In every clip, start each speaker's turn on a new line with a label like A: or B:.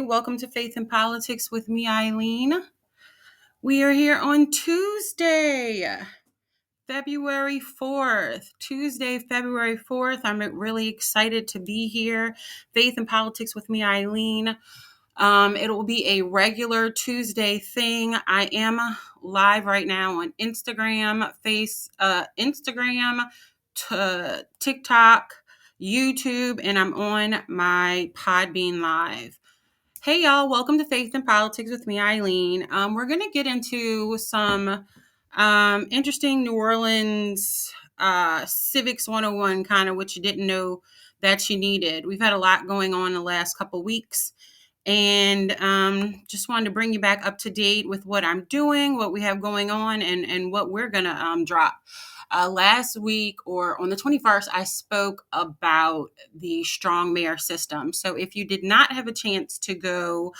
A: Welcome to Faith and Politics with me, Eileen. We are here on Tuesday, February 4th. Tuesday, February 4th. I'm really excited to be here. Faith and Politics with me, Eileen. It will be a regular Tuesday thing. I am live right now on Instagram, TikTok, YouTube, and I'm on my Podbean Live. Hey y'all, welcome to Faith and Politics with me, Eileen. We're going to get into some interesting New Orleans Civics 101, kind of what you didn't know that you needed. We've had a lot going on the last couple weeks, and just wanted to bring you back up to date with what I'm doing, what we have going on, and what we're going to drop. Last week, or on the 21st, I spoke about the strong mayor system. So if you did not have a chance to go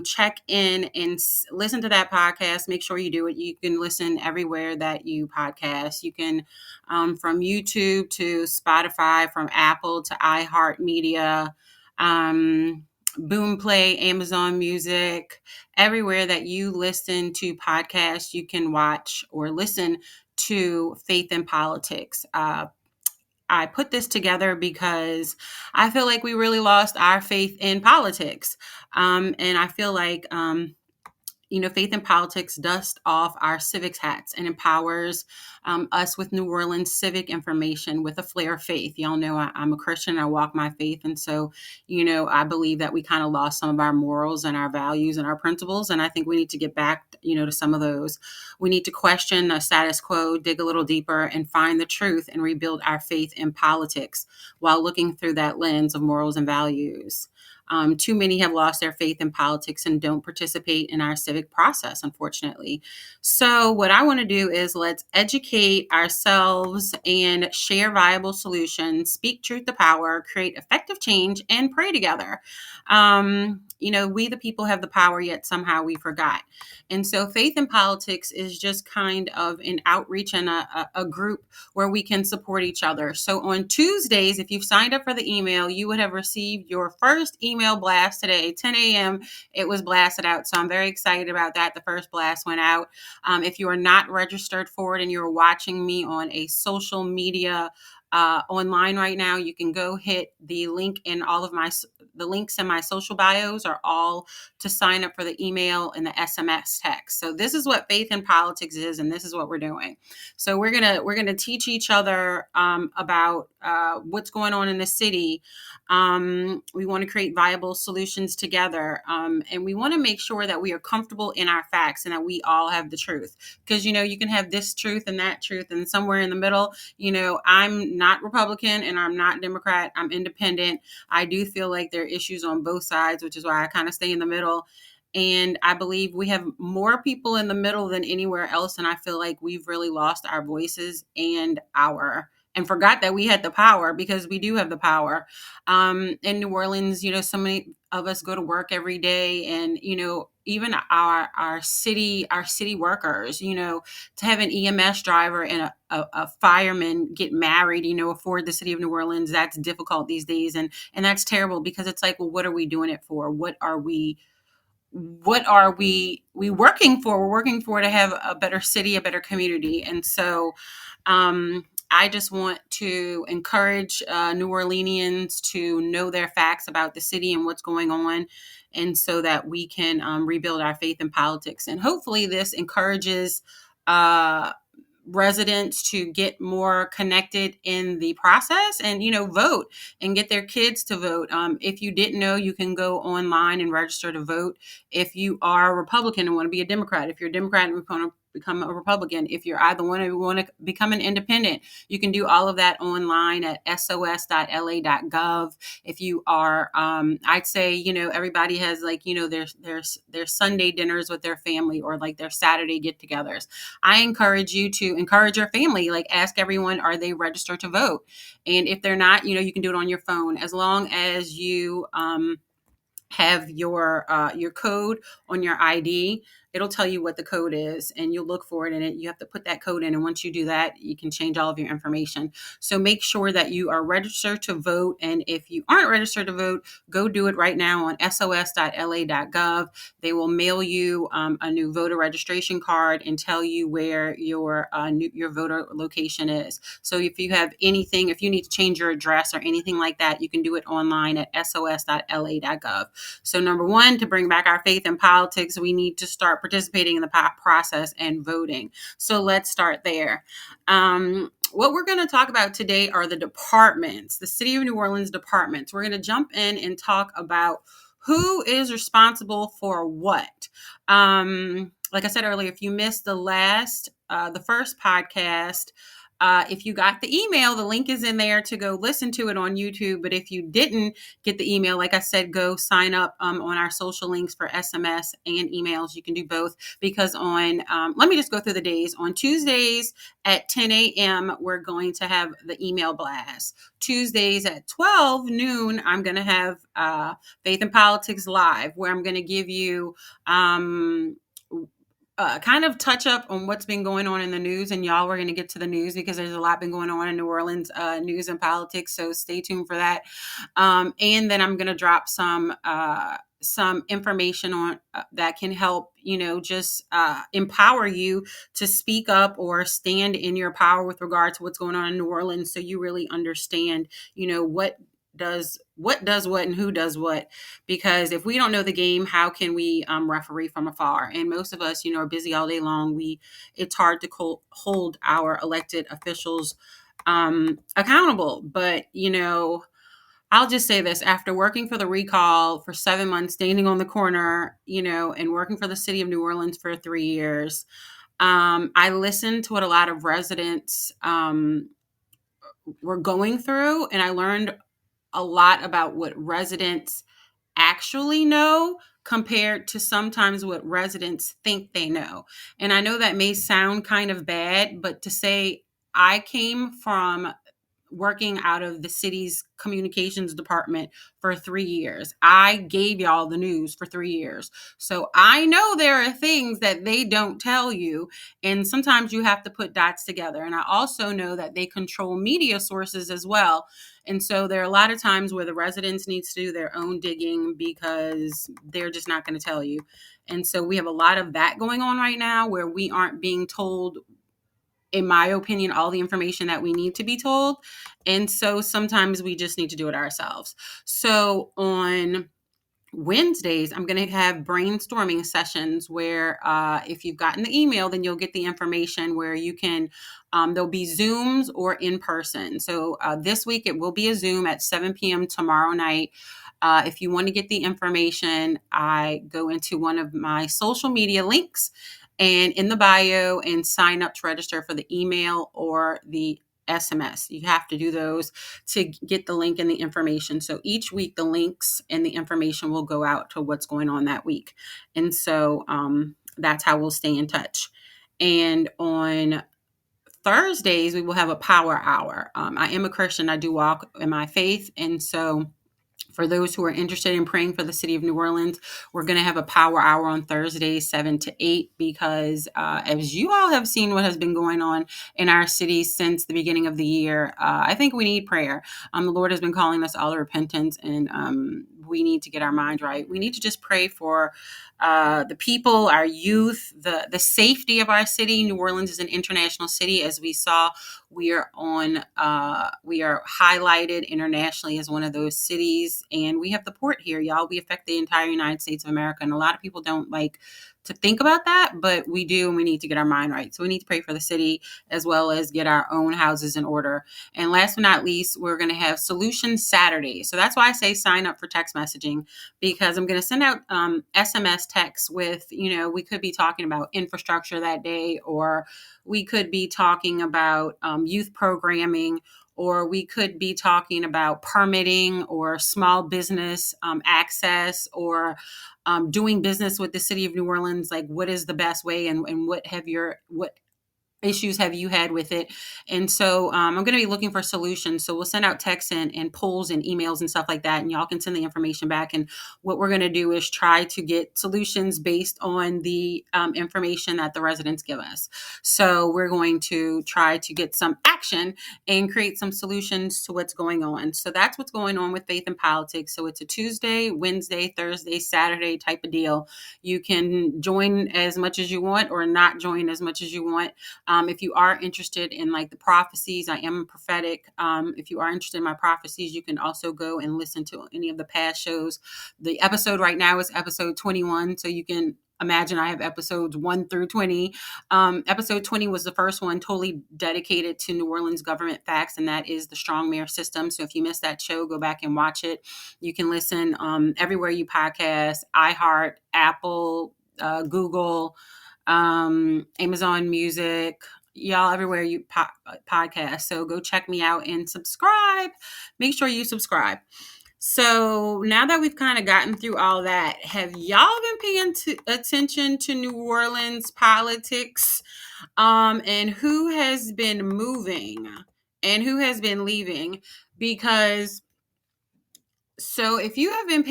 A: check in and listen to that podcast, make sure you do it. You can listen everywhere that you podcast. You can from YouTube to Spotify, from Apple to iHeartMedia, Boomplay, Amazon Music, everywhere that you listen to podcasts, you can watch or listen to Faith and Politics. I put this together because I feel like we really lost our faith in politics. And I feel like, Faith and Politics dusts off our civics hats and empowers us with New Orleans civic information with a flair of faith. Y'all know I'm a Christian. I walk my faith. And so, I believe that we kind of lost some of our morals and our values and our principles. And I think we need to get back, to some of those. We need to question the status quo, dig a little deeper, and find the truth and rebuild our faith in politics while looking through that lens of morals and values. Too many have lost their faith in politics and don't participate in our civic process, unfortunately. So what I want to do is let's educate ourselves and share viable solutions, speak truth to power, create effective change, and pray together. We the people have the power, yet somehow we forgot. And so Faith in Politics is just kind of an outreach and a group where we can support each other. So on Tuesdays, if you've signed up for the email, you would have received your first email blast today, 10 a.m. It was blasted out. So I'm very excited about that. The first blast went out. If you are not registered for it and you're watching me on a social media online right now, you can go hit the link in the links in my social bios are all to sign up for the email and the SMS text. So this is what Faith in Politics is, and this is what we're doing. So we're gonna teach each other about what's going on in the city. We want to create viable solutions together, and we want to make sure that we are comfortable in our facts and that we all have the truth. Because you can have this truth and that truth, and somewhere in the middle. I'm not Republican and I'm not Democrat. I'm independent. I do feel like there are issues on both sides, which is why I kind of stay in the middle. And I believe we have more people in the middle than anywhere else. And I feel like we've really lost our voices and forgot that we had the power, because we do have the power. In New Orleans, so many of us go to work every day, and, even our city workers, to have an EMS driver and a fireman get married, afford the city of New Orleans, that's difficult these days. And that's terrible, because it's like, well, what are we doing it for? What are we working for? We're working for to have a better city, a better community. And so, I just want to encourage New Orleanians to know their facts about the city and what's going on, and so that we can rebuild our faith in politics. And hopefully this encourages residents to get more connected in the process and, vote and get their kids to vote. If you didn't know, you can go online and register to vote. If you are a Republican and want to be a Democrat, if you're a Democrat and want to become a Republican, if you're either one or you want to become an independent, you can do all of that online at sos.la.gov. If you are, I'd say, everybody has their Sunday dinners with their family, or like their Saturday get-togethers. I encourage you to encourage your family, ask everyone, are they registered to vote? And if they're not, you can do it on your phone, as long as you have your code on your ID. it'll tell you what the code is, and you'll look for it, and you have to put that code in. And once you do that, you can change all of your information. So make sure that you are registered to vote. And if you aren't registered to vote, go do it right now on sos.la.gov. They will mail you a new voter registration card and tell you where your voter location is. So if you have anything, if you need to change your address or anything like that, you can do it online at sos.la.gov. So number one, to bring back our faith in politics, we need to start participating in the process and voting. So let's start there. What we're going to talk about today are the departments, the City of New Orleans departments. We're going to jump in and talk about who is responsible for what. Like I said earlier, if you missed the first podcast, if you got the email, the link is in there to go listen to it on YouTube. But if you didn't get the email, like I said, go sign up on our social links for SMS and emails. You can do both because let me just go through the days. On Tuesdays at 10 a.m., we're going to have the email blast. Tuesdays at 12 noon, I'm going to have Faith and Politics Live, where I'm going to give you kind of touch up on what's been going on in the news. And y'all, we're going to get to the news because there's a lot been going on in New Orleans news and politics. So stay tuned for that. And then I'm going to drop some information on that can help, just empower you to speak up or stand in your power with regard to what's going on in New Orleans. So you really understand, what does what and who does what, because if we don't know the game, how can we referee from afar? And most of us, are busy all day long. It's hard to hold our elected officials accountable. But I'll just say this: after working for the recall for 7 months, standing on the corner, and working for the city of New Orleans for 3 years, I listened to what a lot of residents were going through, and I learned a lot about what residents actually know compared to sometimes what residents think they know. And I know that may sound kind of bad, but to say I came from working out of the city's communications department for 3 years. I gave y'all the news for 3 years. So I know there are things that they don't tell you. And sometimes you have to put dots together. And I also know that they control media sources as well. And so there are a lot of times where the residents need to do their own digging because they're just not going to tell you. And so we have a lot of that going on right now where we aren't being told, in my opinion, all the information that we need to be told. And so sometimes we just need to do it ourselves. So on Wednesdays, I'm going to have brainstorming sessions where if you've gotten the email, then you'll get the information where you can, there'll be Zooms or in person. So this week it will be a Zoom at 7 p.m. tomorrow night. If you want to get the information, I go into one of my social media links and in the bio and sign up to register for the email or the SMS. You have to do those to get the link and the information. So each week, the links and the information will go out to what's going on that week. And so that's how we'll stay in touch. And on Thursdays, we will have a power hour. I am a Christian. I do walk in my faith. And so for those who are interested in praying for the city of New Orleans, we're going to have a power hour on Thursdays, 7 to 8, because as you all have seen what has been going on in our city since the beginning of the year, I think we need prayer. The Lord has been calling us all to repentance, and we need to get our mind right. We need to just pray for the people, our youth, the safety of our city. New Orleans is an international city. As we saw, we are highlighted internationally as one of those cities, and we have the port here, y'all. We affect the entire United States of America, and a lot of people don't like to think about that, but we do, and we need to get our mind right. So we need to pray for the city as well as get our own houses in order. And last but not least, we're going to have Solution Saturday. So that's why I say sign up for text messaging, because I'm going to send out SMS texts with, we could be talking about infrastructure that day, or we could be talking about youth programming, or we could be talking about permitting or small business access, or doing business with the city of New Orleans. Like, what is the best way, and what issues have you had with it? And so I'm going to be looking for solutions. So we'll send out texts and polls and emails and stuff like that, and y'all can send the information back. And what we're going to do is try to get solutions based on the information that the residents give us. So we're going to try to get some action and create some solutions to what's going on. So that's what's going on with Faith and Politics. So it's a Tuesday, Wednesday, Thursday, Saturday type of deal. You can join as much as you want or not join as much as you want. If you are interested in like the prophecies, I am prophetic. If you are interested in my prophecies, you can also go and listen to any of the past shows. The episode right now is episode 21. So you can imagine I have episodes 1 through 20. Episode 20 was the first one, totally dedicated to New Orleans government facts, and that is the strong mayor system. So if you missed that show, go back and watch it. You can listen everywhere you podcast, iHeart, Apple, Google, Amazon Music, y'all, everywhere you podcast. So go check me out and subscribe. Make sure you subscribe. So now that we've kind of gotten through all that, have y'all been paying attention to New Orleans politics? And who has been moving and who has been leaving? Because so if you have been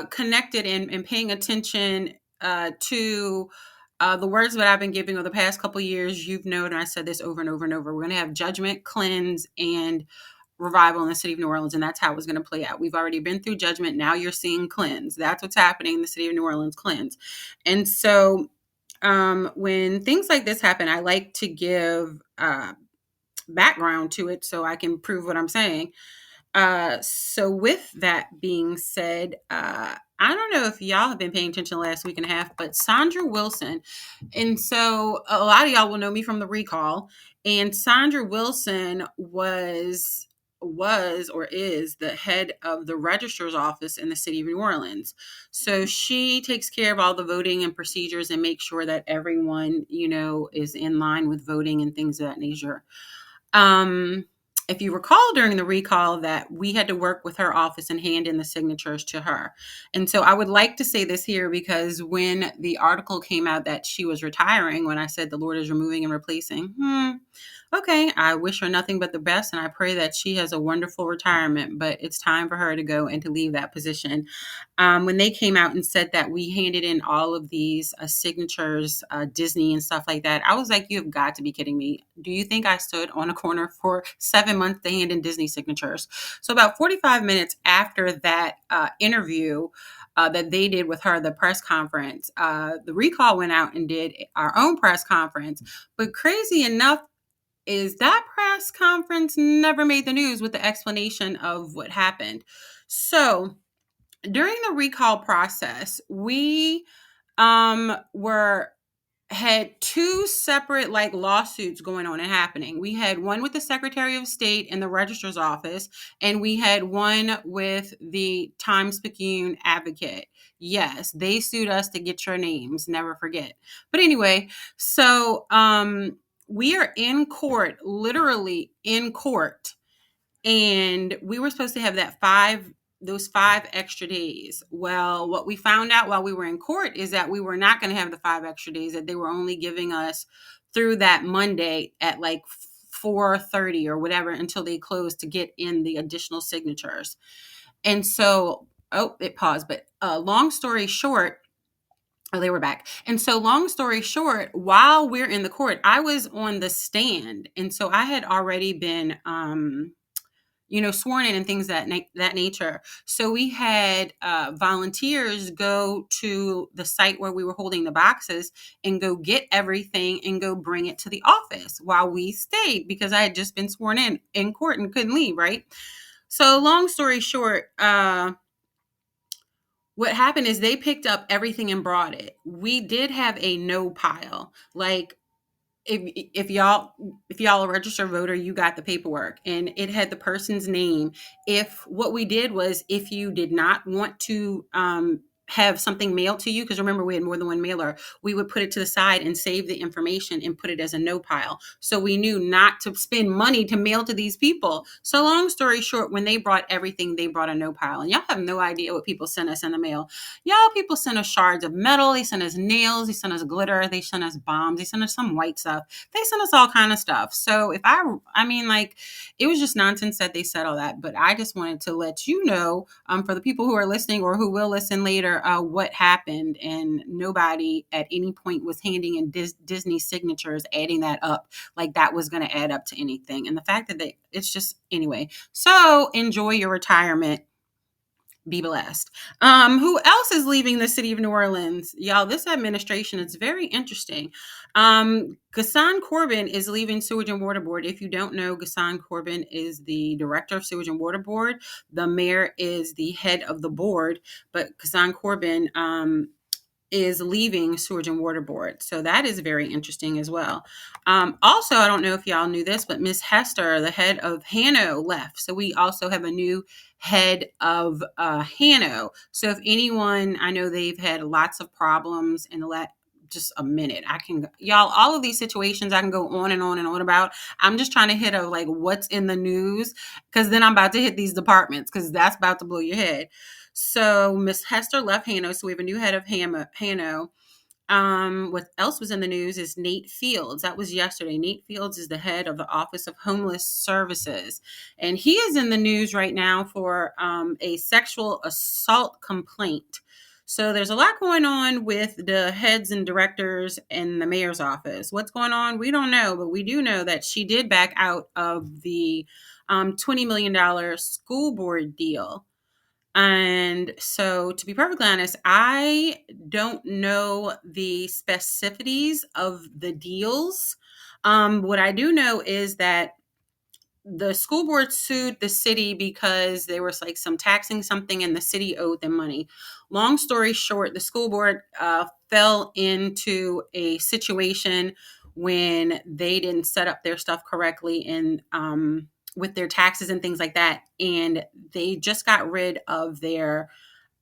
A: connected and paying attention to the words that I've been giving over the past couple of years, you've known, and I said this over and over and over, we're going to have judgment, cleanse, and revival in the city of New Orleans, and that's how it's going to play out. We've already been through judgment. Now you're seeing cleanse. That's what's happening in the city of New Orleans, cleanse. And so when things like this happen, I like to give background to it so I can prove what I'm saying. So with that being said, I don't know if y'all have been paying attention the last week and a half, but Sandra Wilson. And so a lot of y'all will know me from the recall. And Sandra Wilson was or is the head of the registrar's office in the city of New Orleans. So she takes care of all the voting and procedures and makes sure that everyone, is in line with voting and things of that nature. If you recall during the recall that we had to work with her office and hand in the signatures to her. And so I would like to say this here because when the article came out that she was retiring, when I said the Lord is removing and replacing, okay, I wish her nothing but the best, and I pray that she has a wonderful retirement, but it's time for her to go and to leave that position. When they came out and said that we handed in all of these signatures, Disney and stuff like that, I was like, you have got to be kidding me. Do you think I stood on a corner for 7 months to hand in Disney signatures? So about 45 minutes after that interview that they did with her, the press conference, the recall went out and did our own press conference. But crazy enough, is that press conference never made the news with the explanation of what happened. So during the recall process, we had two separate lawsuits going on and happening. We had one with the Secretary of State in the registrar's office, and we had one with the Times-Picayune Advocate. Yes, they sued us to get your names, never forget. But anyway, so we are in court, literally in court, and we were supposed to have those 5 extra days. Well, what we found out while we were in court is that we were not going to have the 5 extra days, that they were only giving us through that Monday at 4:30 or whatever until they closed to get in the additional signatures. And so, it paused, but long story short, they were back. And so long story short, while we're in the court, I was on the stand. And so I had already been, sworn in and things that nature. So we had volunteers go to the site where we were holding the boxes and go get everything and go bring it to the office while we stayed because I had just been sworn in court and couldn't leave, right? So long story short, what happened is they picked up everything and brought it. We did have a no pile. If y'all a registered voter, you got the paperwork and it had the person's name. If what we did was, if you did not want to have something mailed to you, because remember we had more than one mailer, we would put it to the side and save the information and put it as a no pile. So we knew not to spend money to mail to these people. So long story short, when they brought everything, they brought a no pile. And y'all have no idea what people sent us in the mail. Y'all, people sent us shards of metal. They sent us nails. They sent us glitter. They sent us bombs. They sent us some white stuff. They sent us all kind of stuff. So I mean, like, it was just nonsense that they said all that. But I just wanted to let you know, for the people who are listening or who will listen later, what happened. And nobody at any point was handing in Disney signatures, adding that up like that was going to add up to anything. And the fact that it's just, anyway. So enjoy your retirement. Be blessed. Who else is leaving the city of New Orleans? Y'all, this administration is very interesting. Gaston Corbin is leaving Sewage and Water Board. If you don't know, Gaston Corbin is the director of Sewage and Water Board. The mayor is the head of the board, but Gaston Corbin is leaving Sewage and Water Board. So that is very interesting as well. Also, I don't know if y'all knew this, but Miss Hester, the head of Hano, left. So we also have a new head of Hano. So if anyone, I know they've had lots of problems in just a minute. Y'all, all of these situations I can go on and on and on about. I'm just trying to hit like what's in the news, because then I'm about to hit these departments, because that's about to blow your head. So Miss Hester left Hano. So we have a new head of Hano. What else was in the news is Nate Fields. That was yesterday. Nate Fields is the head of the Office of Homeless Services. And he is in the news right now for a sexual assault complaint. So there's a lot going on with the heads and directors in the mayor's office. What's going on? We don't know, but we do know that she did back out of the $20 million school board deal. And so, to be perfectly honest, I don't know the specificities of the deals. What I do know is that the school board sued the city because there was like some taxing something and the city owed them money. Long story short, the school board fell into a situation when they didn't set up their stuff correctly and with their taxes and things like that. And they just got rid of their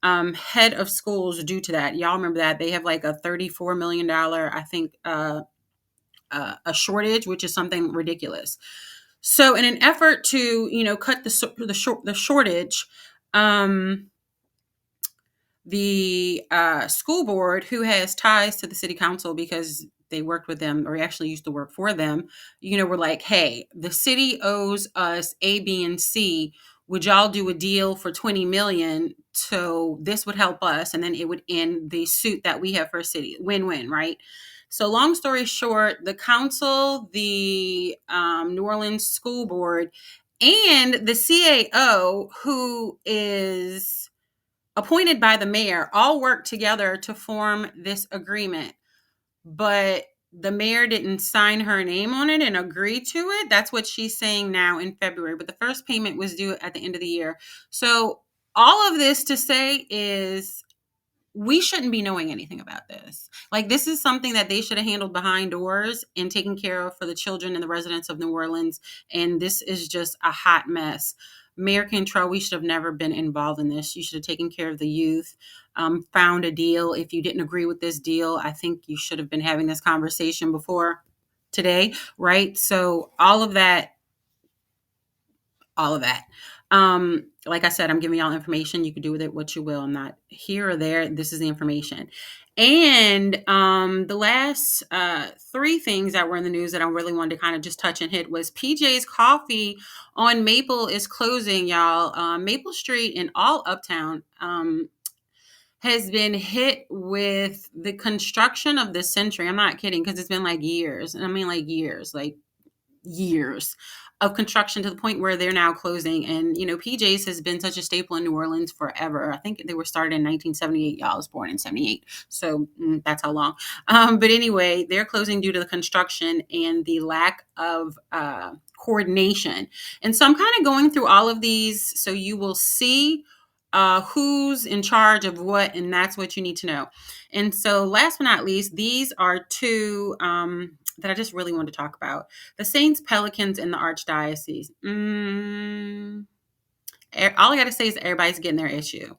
A: head of schools due to that. Y'all remember that? They have like a $34 million, I think, a shortage, which is something ridiculous. So in an effort to, cut the shortage, the school board, who has ties to the city council because they worked with them or actually used to work for them, were like, hey, the city owes us A, B, and C. Would y'all do a deal for $20 million? So this would help us. And then it would end the suit that we have for a city. Win-win, right? So long story short, the council, the New Orleans School Board, and the CAO, who is appointed by the mayor, all work together to form this agreement. But the mayor didn't sign her name on it and agree to it. That's what she's saying now in February. But the first payment was due at the end of the year. So all of this to say is we shouldn't be knowing anything about this. Like, this is something that they should have handled behind doors and taken care of for the children and the residents of New Orleans. And this is just a hot mess. Mayor Cantrell, we should have never been involved in this. You should have taken care of the youth, found a deal. If you didn't agree with this deal, I think you should have been having this conversation before today, right? So all of that. Like I said, I'm giving y'all information. You can do with it what you will. I'm not here or there. This is the information. And the last three things that were in the news that I really wanted to kind of just touch and hit was PJ's Coffee on Maple is closing, y'all. Maple Street in all Uptown has been hit with the construction of the century. I'm not kidding, because it's been like years. And I mean like years of construction, to the point where they're now closing. And, PJ's has been such a staple in New Orleans forever. I think they were started in 1978. Y'all, was born in 78. So that's how long. But anyway, they're closing due to the construction and the lack of coordination. And so I'm kind of going through all of these so you will see who's in charge of what, and that's what you need to know. And so last but not least, these are two that I just really wanted to talk about. The Saints, Pelicans, and the Archdiocese. All I got to say is everybody's getting their issue.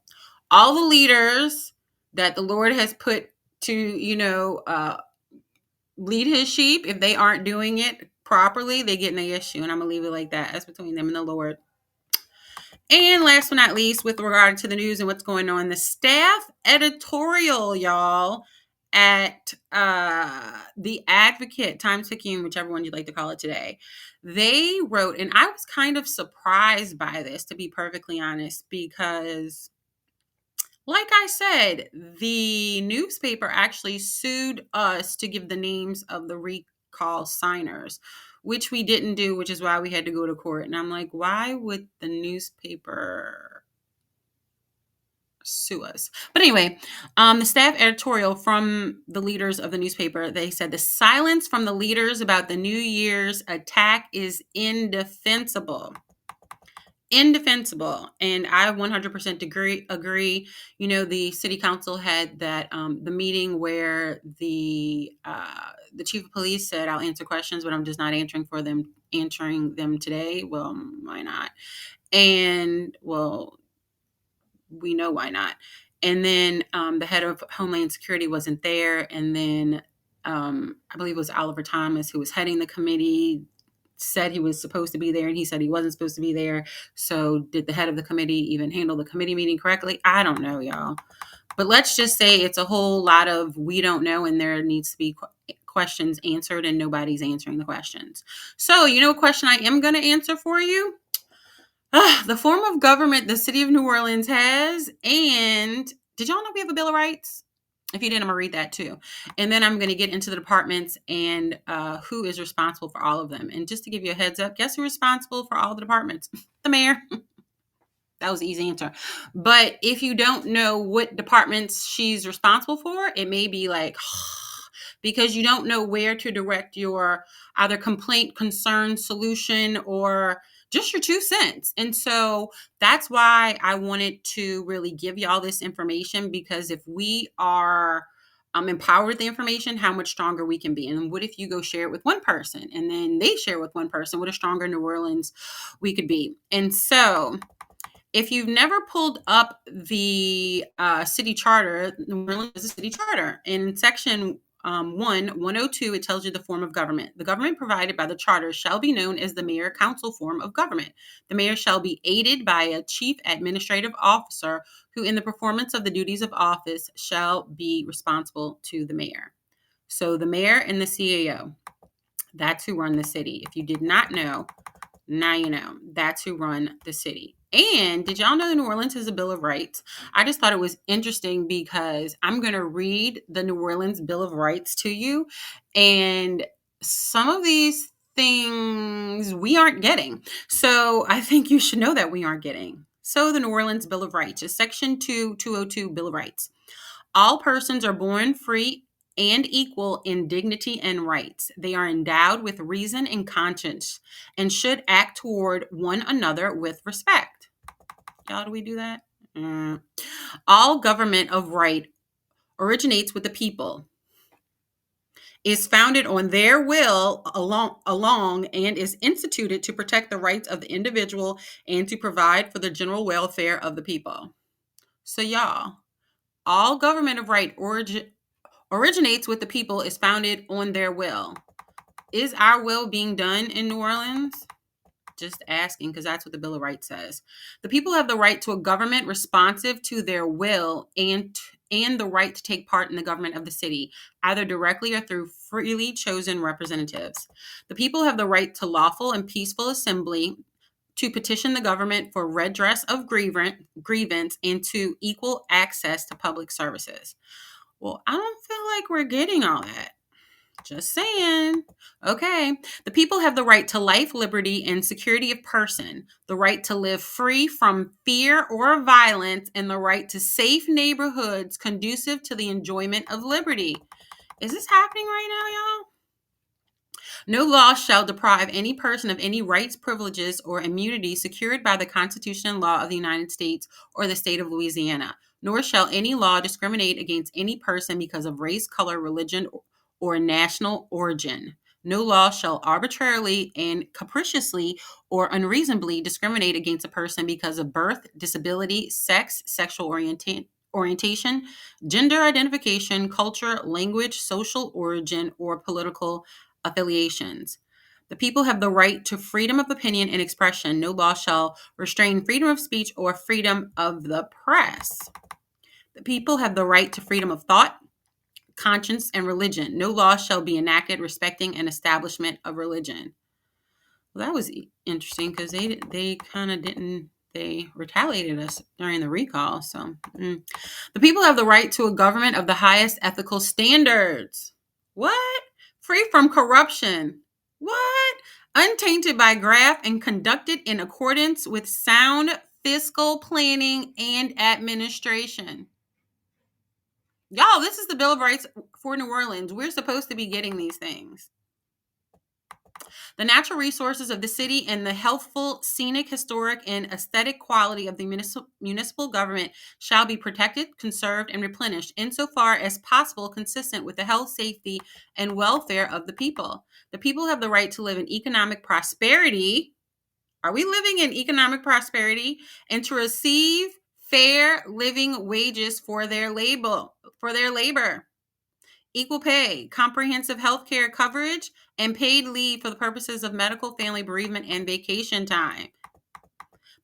A: All the leaders that the Lord has put to, lead his sheep. If they aren't doing it properly, they get in an issue. And I'm going to leave it like that. That's between them and the Lord. And last but not least, with regard to the news and what's going on, the staff editorial, y'all, at the Advocate, Times Picayune, whichever one you'd like to call it today, they wrote, and I was kind of surprised by this, to be perfectly honest, because like I said, the newspaper actually sued us to give the names of the recall signers, which we didn't do, which is why we had to go to court. And I'm like, why would the newspaper sue us? But anyway, the staff editorial from the leaders of the newspaper, they said the silence from the leaders about the New Year's attack is indefensible. Indefensible. And I 100% agree. The city council had that the meeting where the chief of police said, I'll answer questions, but I'm just not answering them today. Well, why not? And well, we know why not. And then the head of Homeland Security wasn't there. And then I believe it was Oliver Thomas, who was heading the committee, said he was supposed to be there, and he said he wasn't supposed to be there. So did the head of the committee even handle the committee meeting correctly? I don't know, y'all. But let's just say it's a whole lot of we don't know, and there needs to be questions answered, and nobody's answering the questions. So, a question I am going to answer for you? The form of government the city of New Orleans has, and did y'all know we have a Bill of Rights? If you didn't, I'm going to read that too. And then I'm going to get into the departments and who is responsible for all of them. And just to give you a heads up, guess who's responsible for all the departments? The mayor. That was an easy answer. But if you don't know what departments she's responsible for, it may be like, because you don't know where to direct your either complaint, concern, solution, or just your 2 cents. And so that's why I wanted to really give y'all this information, because if we are empowered with the information, how much stronger we can be. And what if you go share it with one person and then they share with one person? What a stronger New Orleans we could be. And so if you've never pulled up the city charter, New Orleans is a city charter. In section 102, it tells you the form of government. The government provided by the charter shall be known as the mayor-council form of government. The mayor shall be aided by a chief administrative officer who, in the performance of the duties of office, shall be responsible to the mayor. So the mayor and the CAO, that's who run the city. If you did not know, now you know. That's who run the city. And did y'all know that New Orleans has a Bill of Rights? I just thought it was interesting because I'm going to read the New Orleans Bill of Rights to you. And some of these things we aren't getting. So I think you should know that we aren't getting. So the New Orleans Bill of Rights is Section 202 Bill of Rights. All persons are born free and equal in dignity and rights. They are endowed with reason and conscience and should act toward one another with respect. Y'all, do we do that? All government of right originates with the people, is founded on their will along and is instituted to protect the rights of the individual and to provide for the general welfare of the people. So y'all, all government of right originates with the people, is founded on their will. Is our will being done in New Orleans? Just asking, because that's what the Bill of Rights says. The people have the right to a government responsive to their will and the right to take part in the government of the city, either directly or through freely chosen representatives. The people have the right to lawful and peaceful assembly, to petition the government for redress of grievance, and to equal access to public services. Well, I don't feel like we're getting all that. Just saying. Okay. The people have the right to life, liberty, and security of person, the right to live free from fear or violence, and the right to safe neighborhoods conducive to the enjoyment of liberty. Is this happening right now, y'all? No law shall deprive any person of any rights, privileges, or immunity secured by the Constitution and law of the United States or the state of Louisiana, nor shall any law discriminate against any person because of race, color, religion, or national origin. No law shall arbitrarily and capriciously or unreasonably discriminate against a person because of birth, disability, sex, sexual orientation, gender identification, culture, language, social origin, or political affiliations. The people have the right to freedom of opinion and expression. No law shall restrain freedom of speech or freedom of the press. The people have the right to freedom of thought, conscience, and religion. No law shall be enacted respecting an establishment of religion. Well, that was interesting because they kind of didn't. They retaliated us during the recall. So the people have the right to a government of the highest ethical standards. What? Free from corruption. What? Untainted by graft and conducted in accordance with sound fiscal planning and administration. Y'all, this is the Bill of Rights for New Orleans. We're supposed to be getting these things. The natural resources of the city and the healthful, scenic, historic, and aesthetic quality of the municipal government shall be protected, conserved, and replenished insofar as possible consistent with the health, safety, and welfare of the people. The people have the right to live in economic prosperity. Are we living in economic prosperity? And to receive fair living wages for their labor. Equal pay, comprehensive health care coverage, and paid leave for the purposes of medical, family, bereavement, and vacation time.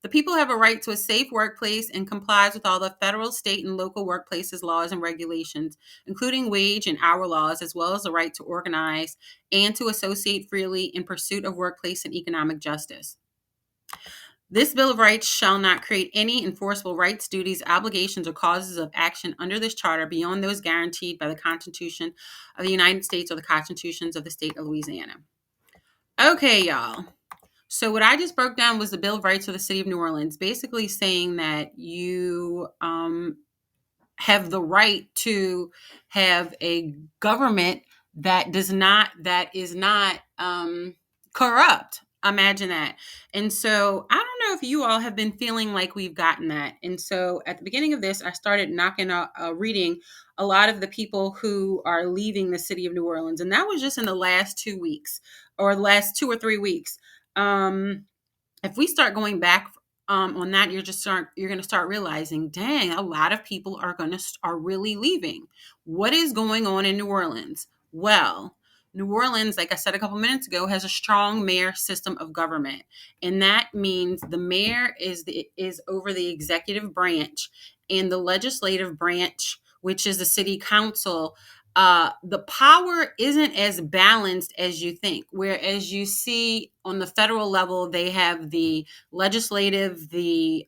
A: The people have a right to a safe workplace and complies with all the federal, state, and local workplaces laws and regulations, including wage and hour laws, as well as the right to organize and to associate freely in pursuit of workplace and economic justice. This Bill of Rights shall not create any enforceable rights, duties, obligations, or causes of action under this charter beyond those guaranteed by the Constitution of the United States or the constitutions of the state of Louisiana. Okay, y'all. So what I just broke down was the Bill of Rights of the City of New Orleans, basically saying that you have the right to have a government that is not corrupt. Imagine that. And so I don't know if you all have been feeling like we've gotten that. And so at the beginning of this, I started reading a lot of the people who are leaving the city of New Orleans. And that was just in the last 2 weeks or the last 2 or 3 weeks. If we start going back on that, you're going to start realizing, dang, a lot of people are really leaving. What is going on in New Orleans? Well, New Orleans, like I said a couple minutes ago, has a strong mayor system of government. And that means the mayor is over the executive branch, and the legislative branch, which is the city council. The power isn't as balanced as you think. Whereas you see on the federal level, they have the legislative, the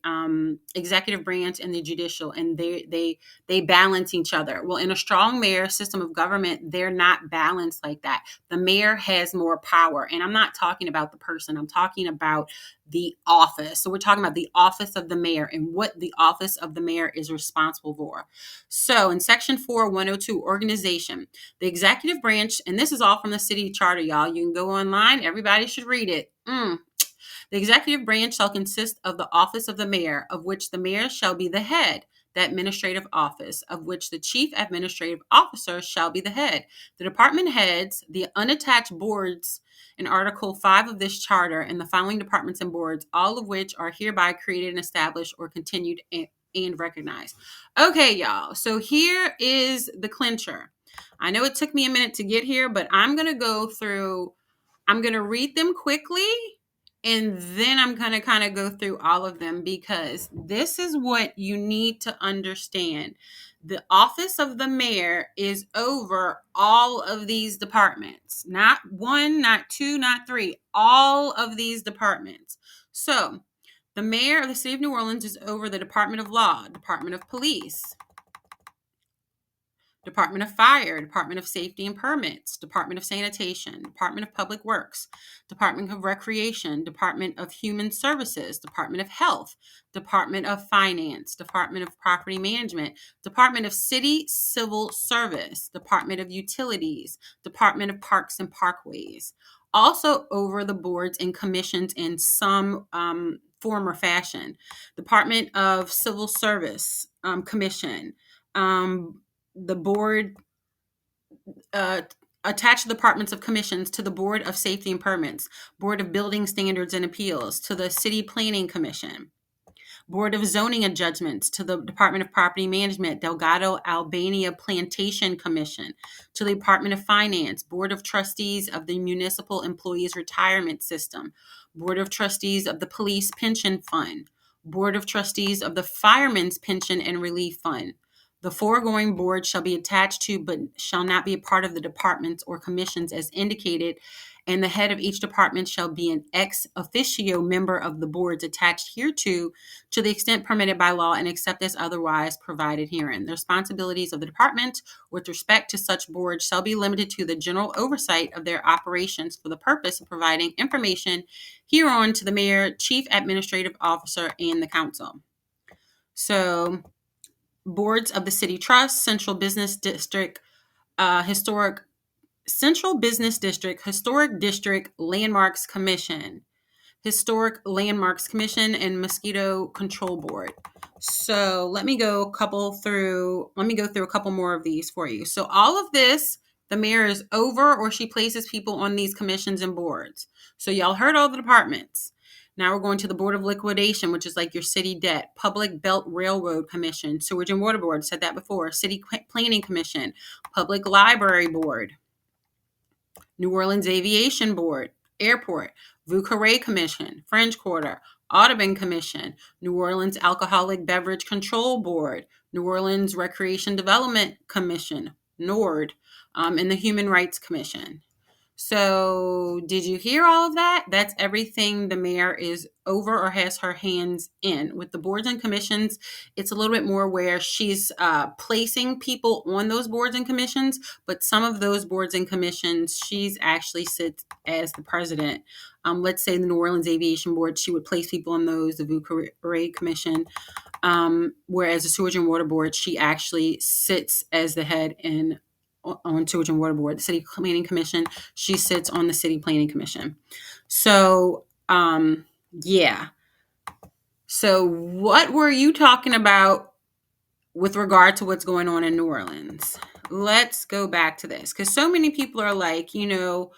A: executive branch, and the judicial, and they balance each other. Well, in a strong mayor system of government, they're not balanced like that. The mayor has more power, and I'm not talking about the person. I'm talking about the office. So we're talking about the office of the mayor and what the office of the mayor is responsible for. So in Section 4, 102, organization, the executive branch, and this is all from the city charter, y'all. You can go online. Everybody should read it. The executive branch shall consist of the office of the mayor, of which the mayor shall be the head, the administrative office, of which the chief administrative officer shall be the head. The department heads, the unattached boards in Article 5 of this charter, and the following departments and boards, all of which are hereby created and established or continued and recognized. Okay, y'all. So here is the clincher. I know it took me a minute to get here, but I'm going to read them quickly, and then I'm going to kind of go through all of them, because this is what you need to understand. The office of the mayor is over all of these departments. Not one, not two, not three. All of these departments. So the mayor of the city of New Orleans is over the Department of Law, Department of Police, Department of Fire, Department of Safety and Permits, Department of Sanitation, Department of Public Works, Department of Recreation, Department of Human Services, Department of Health, Department of Finance, Department of Property Management, Department of City Civil Service, Department of Utilities, Department of Parks and Parkways. Also over the boards and commissions in some form or fashion. Department of Civil Service Commission, the board, attached departments of commissions to the Board of Safety and Permits, Board of Building Standards and Appeals, to the City Planning Commission. Board of Zoning Adjustments to the Department of Property Management, Delgado Albania Plantation Commission, to the Department of Finance, Board of Trustees of the Municipal Employees Retirement System, Board of Trustees of the Police Pension Fund, Board of Trustees of the Firemen's Pension and Relief Fund. The foregoing board shall be attached to, but shall not be a part of the departments or commissions as indicated, and the head of each department shall be an ex officio member of the boards attached hereto to the extent permitted by law and except as otherwise provided herein. The responsibilities of the department with respect to such boards shall be limited to the general oversight of their operations for the purpose of providing information hereon to the mayor, chief administrative officer, and the council. So, boards of the City Trust, Central Business District, Historic District Landmarks Commission, Historic Landmarks Commission, and Mosquito Control Board. So let me go through a couple more of these for you. So all of this, the mayor is over, or she places people on these commissions and boards. So y'all heard all the departments. Now we're going to the Board of Liquidation, which is like your city debt, Public Belt Railroad Commission, Sewage and Water Board, said that before, City Planning Commission, Public Library Board, New Orleans Aviation Board, Airport, Vieux Commission, French Quarter, Audubon Commission, New Orleans Alcoholic Beverage Control Board, New Orleans Recreation Development Commission, NORD, and the Human Rights Commission. So did you hear all of that? That's everything the mayor is over or has her hands in. With the boards and commissions, it's a little bit more where she's placing people on those boards and commissions, but some of those boards and commissions, she's actually sits as the president. Let's say the New Orleans Aviation Board, she would place people on those, the Vieux Commission, whereas the Sewage and Water Board, she actually sits as the head on Sewage and Water Board. The City Planning Commission, she sits on the City Planning Commission. So, yeah. So what were you talking about with regard to what's going on in New Orleans? Let's go back to this, because so many people are like, let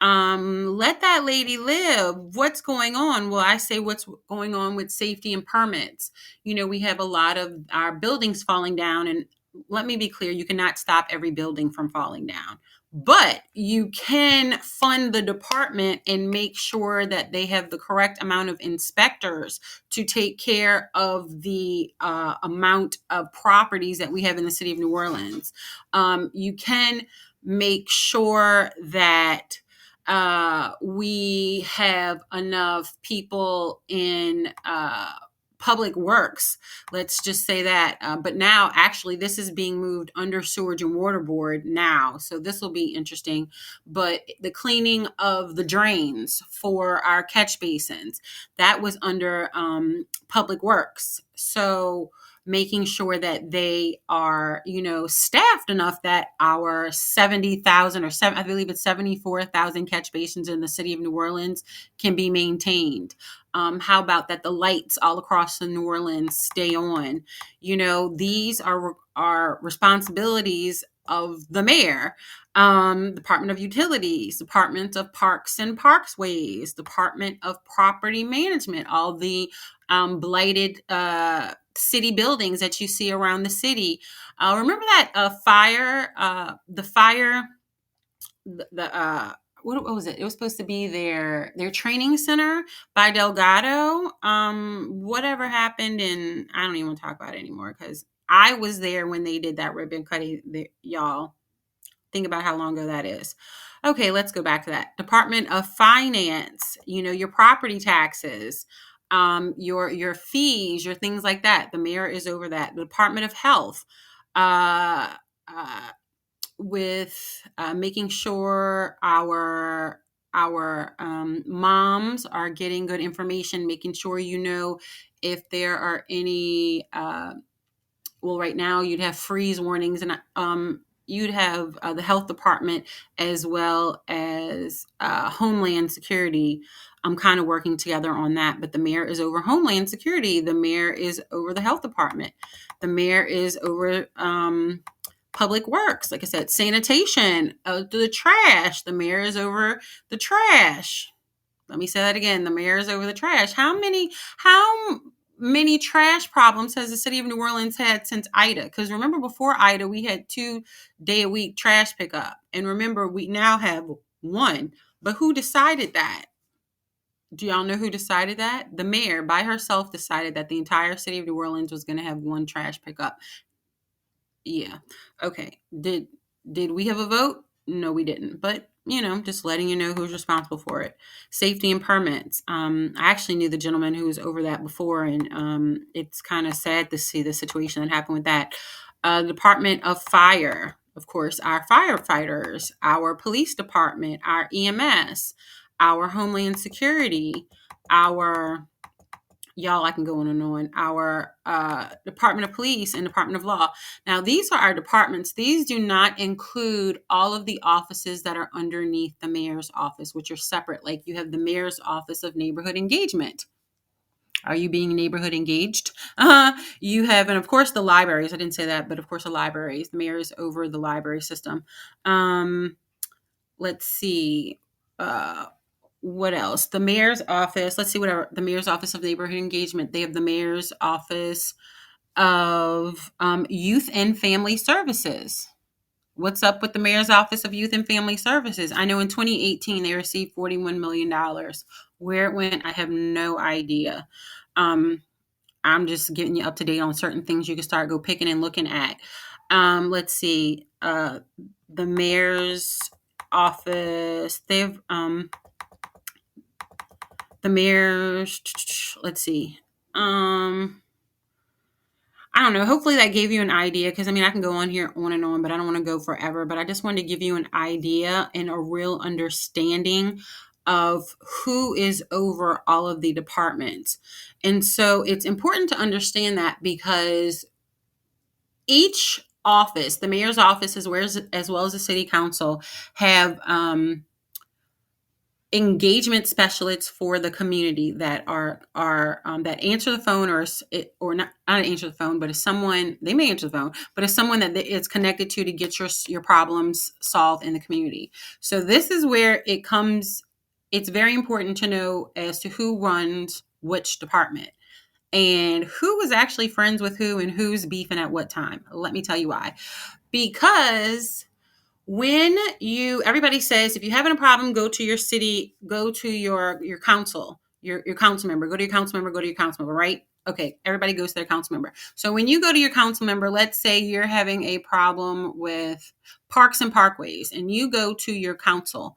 A: that lady live. What's going on? Well, I say what's going on with safety and permits. We have a lot of our buildings falling down, and let me be clear, you cannot stop every building from falling down, but you can fund the department and make sure that they have the correct amount of inspectors to take care of the amount of properties that we have in the city of New Orleans. You can make sure that we have enough people in public works, let's just say that. But now, actually, this is being moved under Sewage and Water Board now. So this will be interesting. But the cleaning of the drains for our catch basins, that was under public works. So making sure that they are, staffed enough that our 70,000 I believe it's 74,000 catch basins in the city of New Orleans can be maintained. How about that the lights all across the New Orleans stay on? These are responsibilities of the mayor. Department of Utilities, Department of Parks and Parkways, Department of Property Management, all the blighted city buildings that you see around the city. Remember that what was it? It was supposed to be their training center by Delgado. Whatever happened, and I don't even want to talk about it anymore because I was there when they did that ribbon cutting. Y'all, think about how long ago that is. Okay, let's go back to that. Department of Finance, your property taxes, your fees, your things like that. The mayor is over that. The Department of Health, with making sure our moms are getting good information, making sure if there are any. Right now you'd have freeze warnings, and you'd have the health department as well as Homeland Security. I'm kind of working together on that, but the mayor is over Homeland Security. The mayor is over the health department. The mayor is over public works. Like I said, sanitation, the trash. The mayor is over the trash. Let me say that again. The mayor is over the trash. How many trash problems has the city of New Orleans had since Ida? Because remember, before Ida, we had 2 day a week trash pickup. And remember, we now have one. But who decided that? Do y'all know who decided that? The mayor by herself decided that the entire city of New Orleans was going to have one trash pickup. Yeah. Okay. Did we have a vote? No, we didn't. But just letting you know who's responsible for it. Safety and permits. I actually knew the gentleman who was over that before, and it's kind of sad to see the situation that happened with that. Department of Fire, of course, our firefighters, our police department, our EMS, our Homeland Security, our y'all, I can go on and on. Our Department of Police and Department of Law. Now, these are our departments. These do not include all of the offices that are underneath the mayor's office, which are separate. Like you have the mayor's office of neighborhood engagement. Are you being neighborhood engaged? You have, and of course, the libraries. I didn't say that, but of course, the libraries. The mayor is over the library system. Let's see. What else? The mayor's office. Let's see, whatever. The mayor's office of neighborhood engagement. They have the mayor's office of youth and family services. What's up with the mayor's office of youth and family services? I know in 2018 they received $41 million. Where it went, I have no idea. I'm just getting you up to date on certain things you can start go picking and looking at. Let's see. The mayor's office. They've the mayor's, let's see. I don't know. Hopefully that gave you an idea, because I can go on here on and on, but I don't want to go forever. But I just wanted to give you an idea and a real understanding of who is over all of the departments. And so it's important to understand that, because each office, the mayor's office as well as the city council, have engagement specialists for the community that are that answer the phone, or not answer the phone, but as someone, they may answer the phone, but as someone that it's connected to get your problems solved in the community. So this is where it comes. It's very important to know as to who runs which department and who is actually friends with who and who's beefing at what time. Let me tell you why. Because when everybody says, if you're having a problem, go to your city, go to your council, your council member, go to your council member, right? Okay, everybody goes to their council member. So when you go to your council member, let's say you're having a problem with parks and parkways, and you go to your council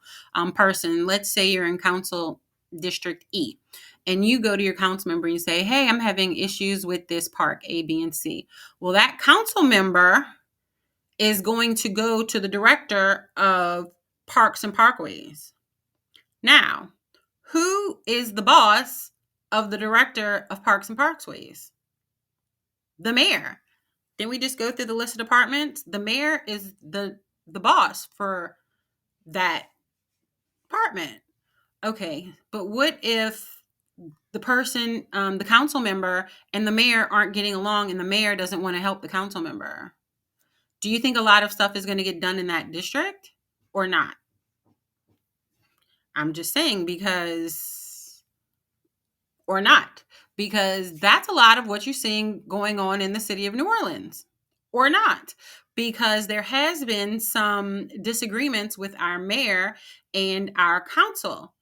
A: person, let's say you're in council district E, and you go to your council member and you say, hey, I'm having issues with this park A, B, and C. Well, that council member is going to go to the director of parks and parkways. Now, who is the boss of the director of parks and parkways? The mayor. Then we just go through the list of departments. The mayor is the boss for that department. Okay, but what if the person, the council member and the mayor aren't getting along, and the mayor doesn't want to help the council member? Do you think a lot of stuff is going to get done in that district or not? I'm just saying, because that's a lot of what you're seeing going on in the city of New Orleans, or not, because there has been some disagreements with our mayor and our council.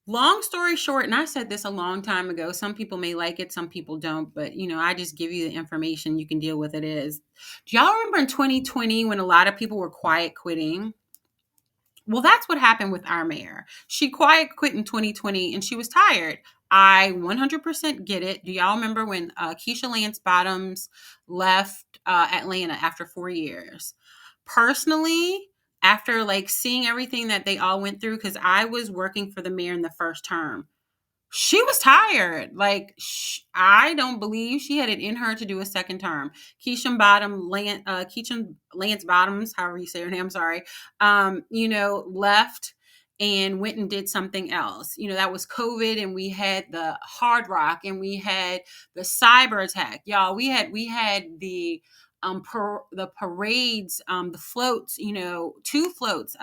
A: Long story short, and I said this a long time ago, some people may like it, some people don't, but I just give you the information, you can deal with it. Do y'all remember in 2020 when a lot of people were quiet quitting? Well, that's what happened with our mayor. She quiet quit in 2020 and she was tired. I 100% get it. Do y'all remember when Keisha Lance Bottoms left Atlanta after 4 years? Personally, after seeing everything that they all went through, because I was working for the mayor in the first term, she was tired. I don't believe she had it in her to do a second term. Keisha Lance Bottoms, however you say her name, I'm sorry, left and went and did something else. That was COVID, and we had the Hard Rock, and we had the cyber attack. Y'all, we had the the parades, the floats, 2 floats,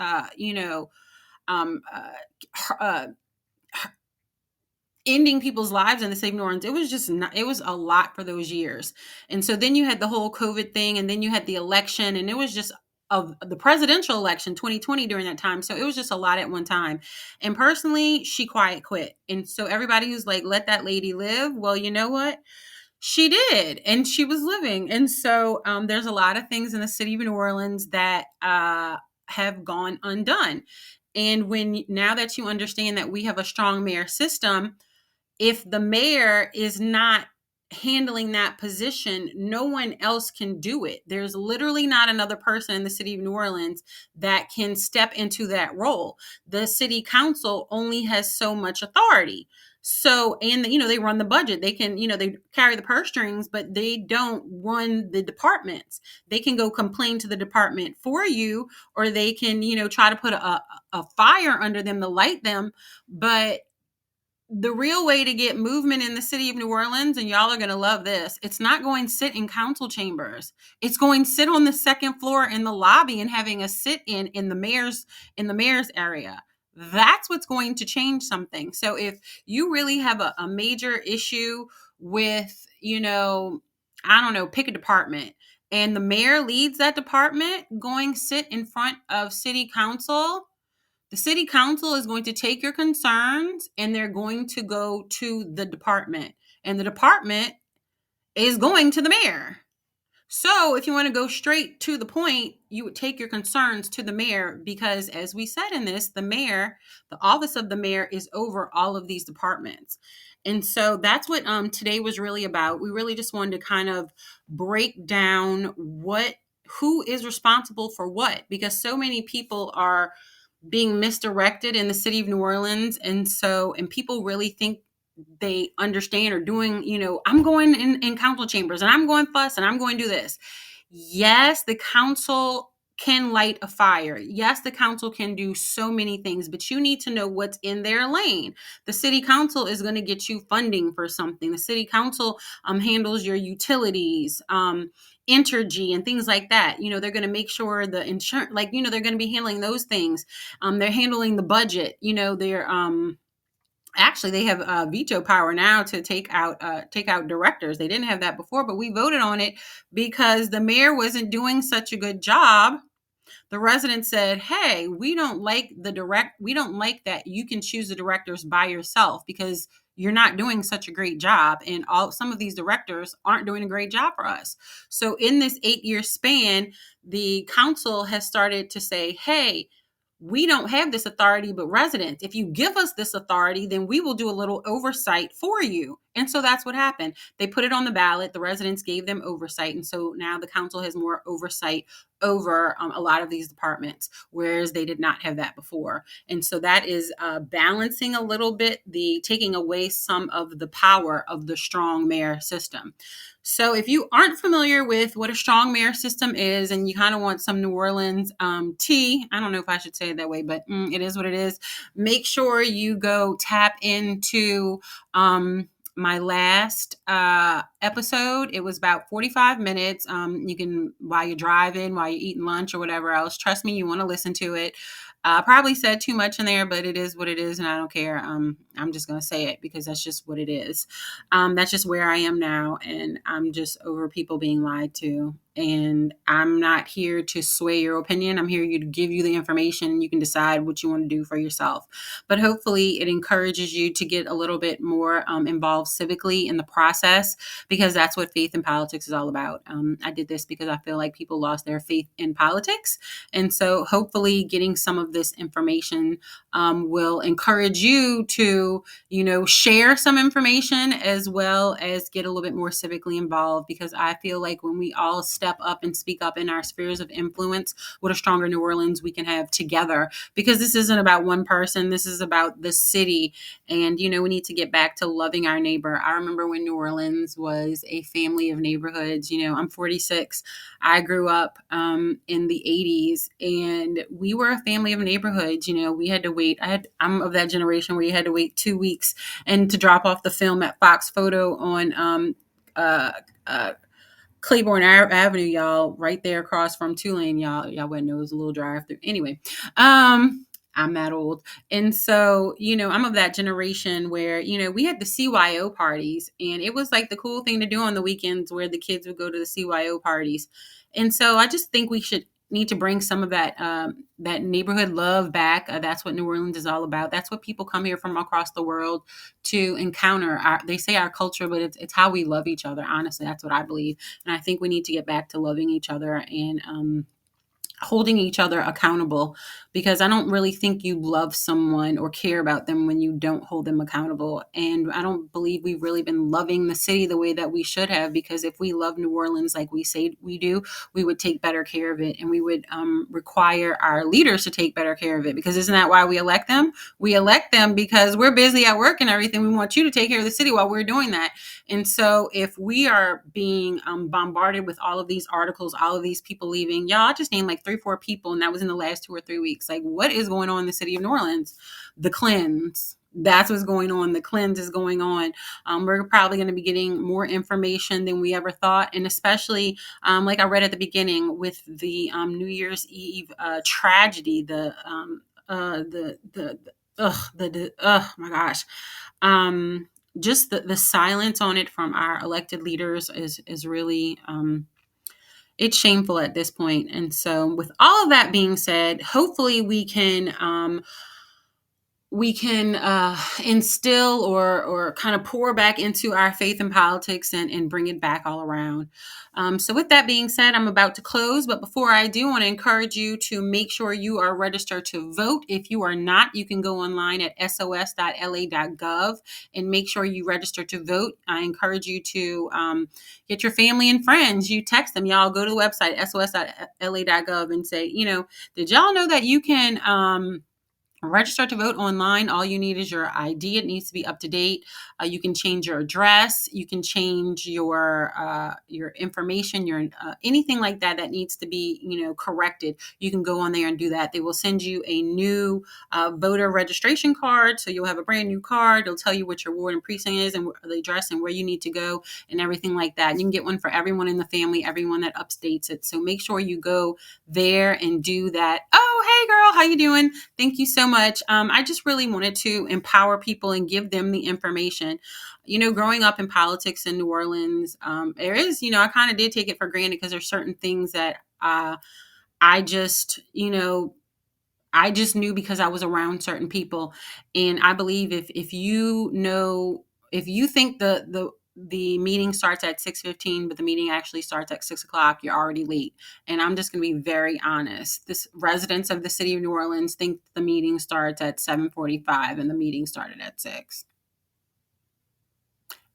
A: ending people's lives in the city of New Orleans. It was just not, it was a lot for those years. And so then you had the whole COVID thing, and then you had the election, and it was just of the presidential election 2020 during that time. So it was just a lot at one time. And personally, she quiet quit. And so everybody who's like, let that lady live. Well, you know what? She did, and she was living. And so there's a lot of things in the city of New Orleans that have gone undone. And when now that you understand that we have a strong mayor system, if the mayor is not handling that position, no one else can do it. There's literally not another person in the city of New Orleans that can step into that role. The city council only has so much authority. So, and they run the budget. They can, they carry the purse strings, but they don't run the departments. They can go complain to the department for you, or they can, try to put a fire under them to light them. But the real way to get movement in the city of New Orleans, and y'all are going to love this, it's not going to sit in council chambers. It's going to sit on the second floor in the lobby and having a sit in the mayor's area. That's what's going to change something. So if you really have a major issue with, I don't know, pick a department, and the mayor leads that department, going sit in front of city council, the city council is going to take your concerns and they're going to go to the department. And the department is going to the mayor. So if you want to go straight to the point, you would take your concerns to the mayor, because as we said in this, the mayor, the office of the mayor is over all of these departments. And so that's what today was really about. We really just wanted to kind of break down who is responsible for what, because so many people are being misdirected in the city of New Orleans. And people really think they understand or doing, I'm going in council chambers and I'm going fuss and I'm going to do this. Yes, the council can light a fire. Yes, the council can do so many things, but you need to know what's in their lane. The city council is going to get you funding for something. The city council handles your utilities, energy, and things like that. They're going to make sure the insurance, they're going to be handling those things. They're handling the budget. They're actually, they have veto power now to take out directors. They didn't have that before, but we voted on it because the mayor wasn't doing such a good job. The residents said, "Hey, we don't like that you can choose the directors by yourself, because you're not doing such a great job, and some of these directors aren't doing a great job for us." So in this 8-year span, the council has started to say, "Hey, we don't have this authority, but residents, if you give us this authority, then we will do a little oversight for you." And so that's what happened. They put it on the ballot. The residents gave them oversight. And so now the council has more oversight over a lot of these departments, whereas they did not have that before. And so that is balancing a little bit, taking away some of the power of the strong mayor system. So if you aren't familiar with what a strong mayor system is, and you kind of want some New Orleans tea, I don't know if I should say it that way, but it is what it is. Make sure you go tap into my last episode. It was about 45 minutes. You can, while you're driving, while you're eating lunch or whatever else, trust me, you want to listen to it. Probably said too much in there, but it is what it is, and I don't care. I'm just going to say it because that's just what it is. That's just where I am now, and I'm just over people being lied to. And I'm not here to sway your opinion. I'm here to give you the information, and you can decide what you want to do for yourself. But hopefully it encourages you to get a little bit more involved civically in the process, because that's what faith in politics is all about. I did this because I feel like people lost their faith in politics. And so hopefully getting some of this information will encourage you to, share some information, as well as get a little bit more civically involved, because I feel like when we all step up and speak up in our spheres of influence, what a stronger New Orleans we can have together, because this isn't about one person. This is about the city. And, we need to get back to loving our neighbor. I remember when New Orleans was a family of neighborhoods. I'm 46. I grew up in the 80s, and we were a family of neighborhoods. We had to wait. I'm of that generation where you had to wait 2 weeks and to drop off the film at Fox Photo on Claiborne Avenue, y'all, right there across from Tulane, y'all wouldn't know, it was a little drive through. Anyway, I'm that old. And so, I'm of that generation where, we had the CYO parties, and it was like the cool thing to do on the weekends where the kids would go to the CYO parties. And so I just think we should need to bring some of that neighborhood love back. That's what New Orleans is all about. That's what people come here from across the world to encounter. They say our culture, but it's how we love each other. Honestly, that's what I believe. And I think we need to get back to loving each other and holding each other accountable, because I don't really think you love someone or care about them when you don't hold them accountable. And I don't believe we've really been loving the city the way that we should have, because if we love New Orleans like we say we do, we would take better care of it, and we would require our leaders to take better care of it, because isn't that why we elect them? We elect them because we're busy at work and everything. We want you to take care of the city while we're doing that. And so if we are being bombarded with all of these articles, all of these people leaving, y'all, I just named like 3-4 people, and that was in the last 2 or 3 weeks. Like, what is going on in the city of New Orleans? The cleanse. That's what's going on. The cleanse is going on. We're probably going to be getting more information than we ever thought. And especially, like I read at the beginning, with the New Year's Eve tragedy, oh my gosh. Just the silence on it from our elected leaders is really, it's shameful at this point. And so with all of that being said, hopefully we can instill or kind of pour back into our faith in politics and bring it back all around. So with that being said, I'm about to close. But before I do, I want to encourage you to make sure you are registered to vote. If you are not, you can go online at sos.la.gov and make sure you register to vote. I encourage you to get your family and friends. You text them. Y'all go to the website, sos.la.gov, and say, did y'all know that you can register to vote online? All you need is your ID. It needs to be up to date. You can change your address. You can change your information, your anything like that needs to be corrected. You can go on there and do that. They will send you a new voter registration card, so you'll have a brand new card. It'll tell you what your ward and precinct is and the address and where you need to go and everything like that. You can get one for everyone in the family, everyone that updates it. So make sure you go there and do that. Oh, hey girl, how you doing? Thank you so much. I just really wanted to empower people and give them the information. Growing up in politics in New Orleans, there is, I kind of did take it for granted, because there's certain things that I just, I just knew because I was around certain people. And I believe if you think the meeting starts at 6:15, but the meeting actually starts at 6 o'clock, you're already late. And I'm just going to be very honest. Residents of the city of New Orleans think the meeting starts at 7:45 and the meeting started at 6.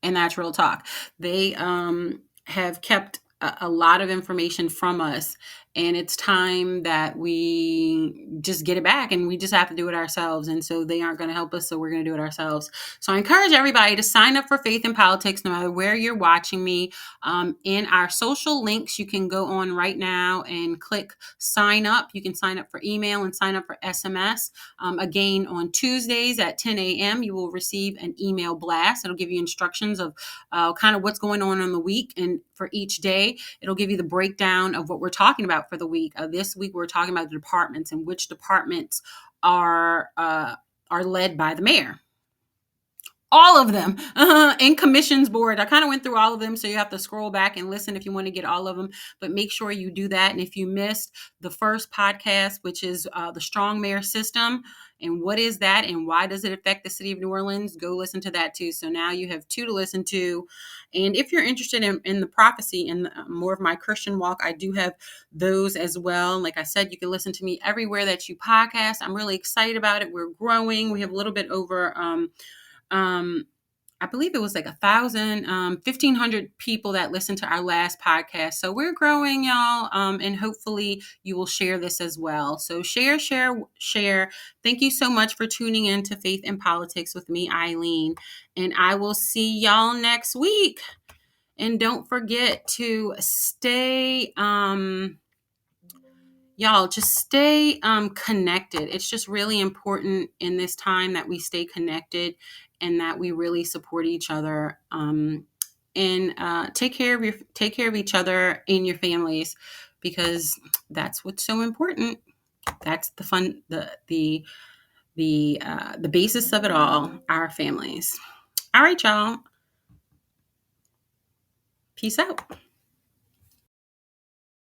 A: And that's real talk. They have kept a lot of information from us, and it's time that we just get it back, and we just have to do it ourselves. And so they aren't going to help us, so we're going to do it ourselves. So I encourage everybody to sign up for Faith in Politics, no matter where you're watching me. In our social links, you can go on right now and click sign up. You can sign up for email and sign up for SMS. Again, on Tuesdays at 10 a.m., you will receive an email blast. It'll give you instructions of kind of what's going on in the week, and for each day, it'll give you the breakdown of what we're talking about for the week. This week, we're talking about the departments and which departments are led by the mayor. All of them, and commissions board. I kind of went through all of them, so you have to scroll back and listen if you want to get all of them, but make sure you do that. And if you missed the first podcast, which is the Strong Mayor System, and what is that and why does it affect the city of New Orleans, go listen to that too. So now you have 2 to listen to. And if you're interested in the prophecy and more of my Christian walk, I do have those as well. Like I said, you can listen to me everywhere that you podcast. I'm really excited about it. We're growing. We have a little bit over I believe it was like 1,500 people that listened to our last podcast. So we're growing, y'all. And hopefully you will share this as well. So share. Thank you so much for tuning in to Faith in Politics with me, Eileen. And I will see y'all next week. And don't forget to stay, y'all, just stay connected. It's just really important in this time that we stay connected and that we really support each other, and take care of each other and your families, because that's what's so important. That's the fun, the basis of it all, our families. All right, y'all. Peace out.